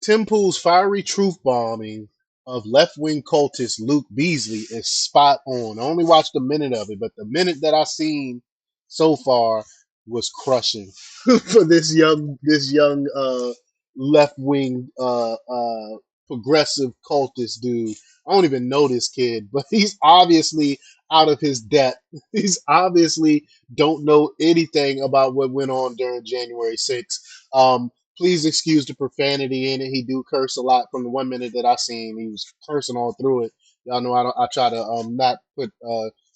Tim Pool's fiery truth bombing of left-wing cultist Luke Beasley is spot on. I only watched a minute of it, but the minute that I seen so far was crushing for this young left-wing progressive cultist dude. I don't even know this kid, but he's obviously out of his depth. He's obviously don't know anything about what went on during January 6th. Please excuse the profanity in it. He do curse a lot. From the 1 minute that I seen, he was cursing all through it. Y'all know I try to not put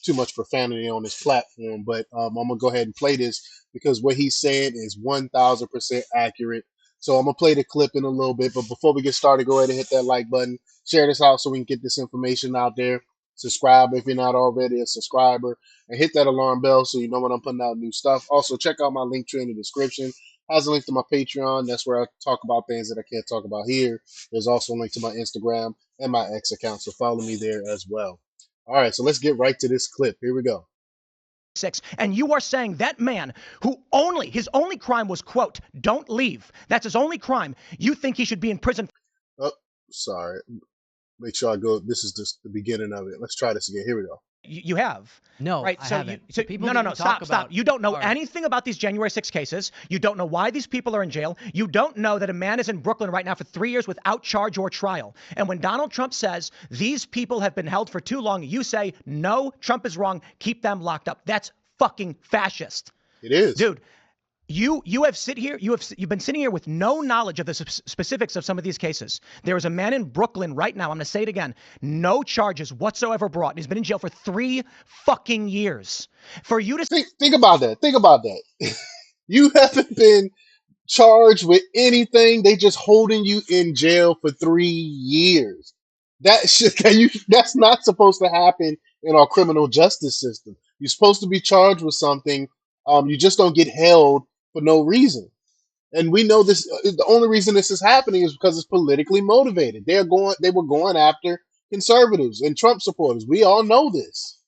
too much profanity on this platform, but I'm gonna go ahead and play this because what he's saying is 1,000% accurate. So I'm gonna play the clip in a little bit, but before we get started, go ahead and hit that like button, share this out so we can get this information out there. Subscribe if you're not already a subscriber, and hit that alarm bell so you know when I'm putting out new stuff. Also, check out my link tree in the description. Has a link to my Patreon. That's where I talk about things that I can't talk about here. There's also a link to my Instagram and my X account, so follow me there as well. All right, so let's get right to this clip. Here we go. And you are saying that man who his only crime was, quote, don't leave. That's his only crime. You think he should be in prison. Oh, sorry. Make sure I go. This is just the beginning of it. Let's try this again. Here we go. You have. No, right? I So haven't. no. Stop. You don't know anything about these January 6 cases. You don't know why these people are in jail. You don't know that a man is in Brooklyn right now for 3 years without charge or trial. And when Donald Trump says these people have been held for too long, you say, no, Trump is wrong. Keep them locked up. That's fucking fascist. It is. Dude. You've been sitting here with no knowledge of the specifics of some of these cases. There is a man in Brooklyn right now. I'm going to say it again. No charges whatsoever brought. And he's been in jail for 3 fucking years. For you to think about that. Think about that. You haven't been charged with anything. They just holding you in jail for 3 years. That's not supposed to happen in our criminal justice system. You're supposed to be charged with something. You just don't get held for no reason. And we know this. The only reason this is happening is because it's politically motivated. They were going after conservatives and Trump supporters. We all know this.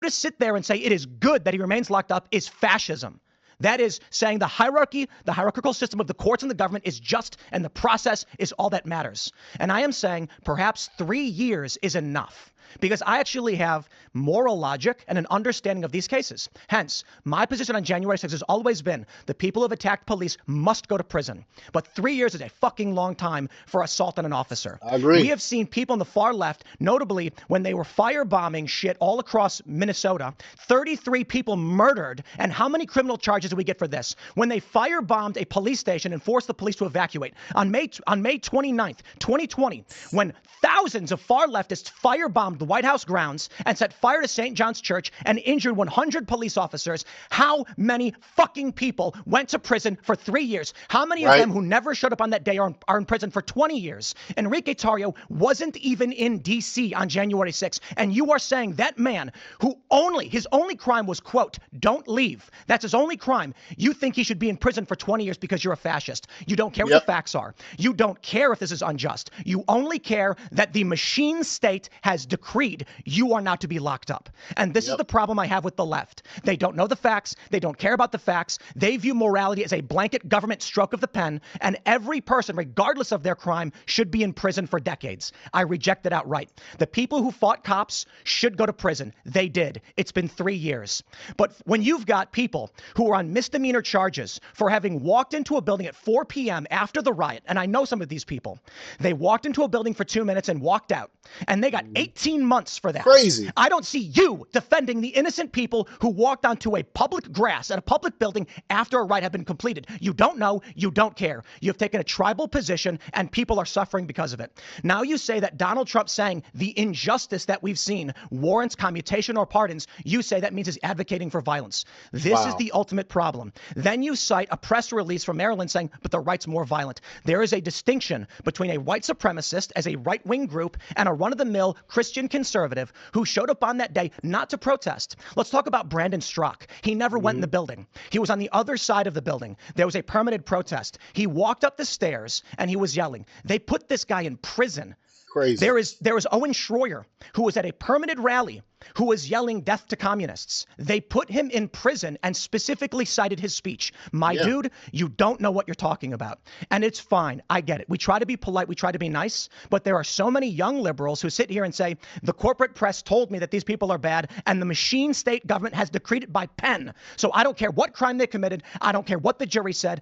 to sit there and say it is good that he remains locked up is fascism. That is saying the hierarchical system of the courts and the government is just, and the process is all that matters. And I am saying perhaps 3 years is enough, because I actually have moral logic and an understanding of these cases. Hence, my position on January 6th has always been the people who have attacked police must go to prison. But 3 years is a fucking long time for assault on an officer. I agree. We have seen people on the far left, notably when they were firebombing shit all across Minnesota, 33 people murdered. And how many criminal charges did we get for this? When they firebombed a police station and forced the police to evacuate. On May 29th, 2020, when thousands of far leftists firebombed the White House grounds and set fire to St. John's Church and injured 100 police officers, how many fucking people went to prison for 3 years? How many of them who never showed up on that day are in prison for 20 years? Enrique Tarrio wasn't even in D.C. on January 6th. And you are saying that man who his only crime was, quote, don't leave. That's his only crime. You think he should be in prison for 20 years because you're a fascist. You don't care what the facts are. You don't care if this is unjust. You only care that the machine state has decreed you are not to be locked up. And this is the problem I have with the left. They don't know the facts. They don't care about the facts. They view morality as a blanket government stroke of the pen, and every person, regardless of their crime, should be in prison for decades. I reject it outright. The people who fought cops should go to prison. They did. It's been 3 years. But when you've got people who are on misdemeanor charges for having walked into a building at 4 p.m. after the riot, and I know some of these people, they walked into a building for 2 minutes and walked out, and they got 18 months for that. Crazy. I don't see you defending the innocent people who walked onto a public grass at a public building after a riot had been completed. You don't know. You don't care. You have taken a tribal position, and people are suffering because of it. Now you say that Donald Trump saying the injustice that we've seen warrants commutation or pardons. You say that means he's advocating for violence. This is the ultimate problem. Then you cite a press release from Maryland saying, but the right's more violent. There is a distinction between a white supremacist as a right-wing group and a run-of-the-mill Christian conservative who showed up on that day not to protest. Let's talk about Brandon Strzok. He never went in the building. He was on the other side of the building. There was a permitted protest. He walked up the stairs and he was yelling. They put this guy in prison. Crazy. There is Owen Schroyer, who was at a permanent rally, who was yelling death to communists. They put him in prison and specifically cited his speech. My Yeah. dude, you don't know what you're talking about. And it's fine. I get it. We try to be polite. We try to be nice. But there are so many young liberals who sit here and say, the corporate press told me that these people are bad, and the machine state government has decreed it by pen. So I don't care what crime they committed. I don't care what the jury said.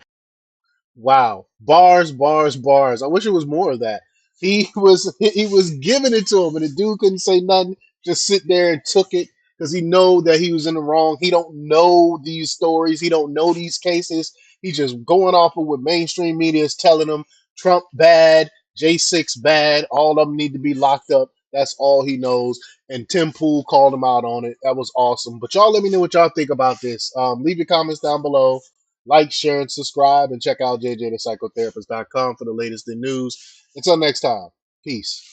Wow. Bars, bars, bars. I wish it was more of that. He was giving it to him, and the dude couldn't say nothing. Just sit there and took it because he know that he was in the wrong. He don't know these stories. He don't know these cases. He's just going off of what mainstream media is telling him. Trump bad, J6 bad. All of them need to be locked up. That's all he knows. And Tim Pool called him out on it. That was awesome. But y'all let me know what y'all think about this. Leave your comments down below. Like, share, and subscribe, and check out jjthepsychotherapist.com for the latest in news. Until next time, peace.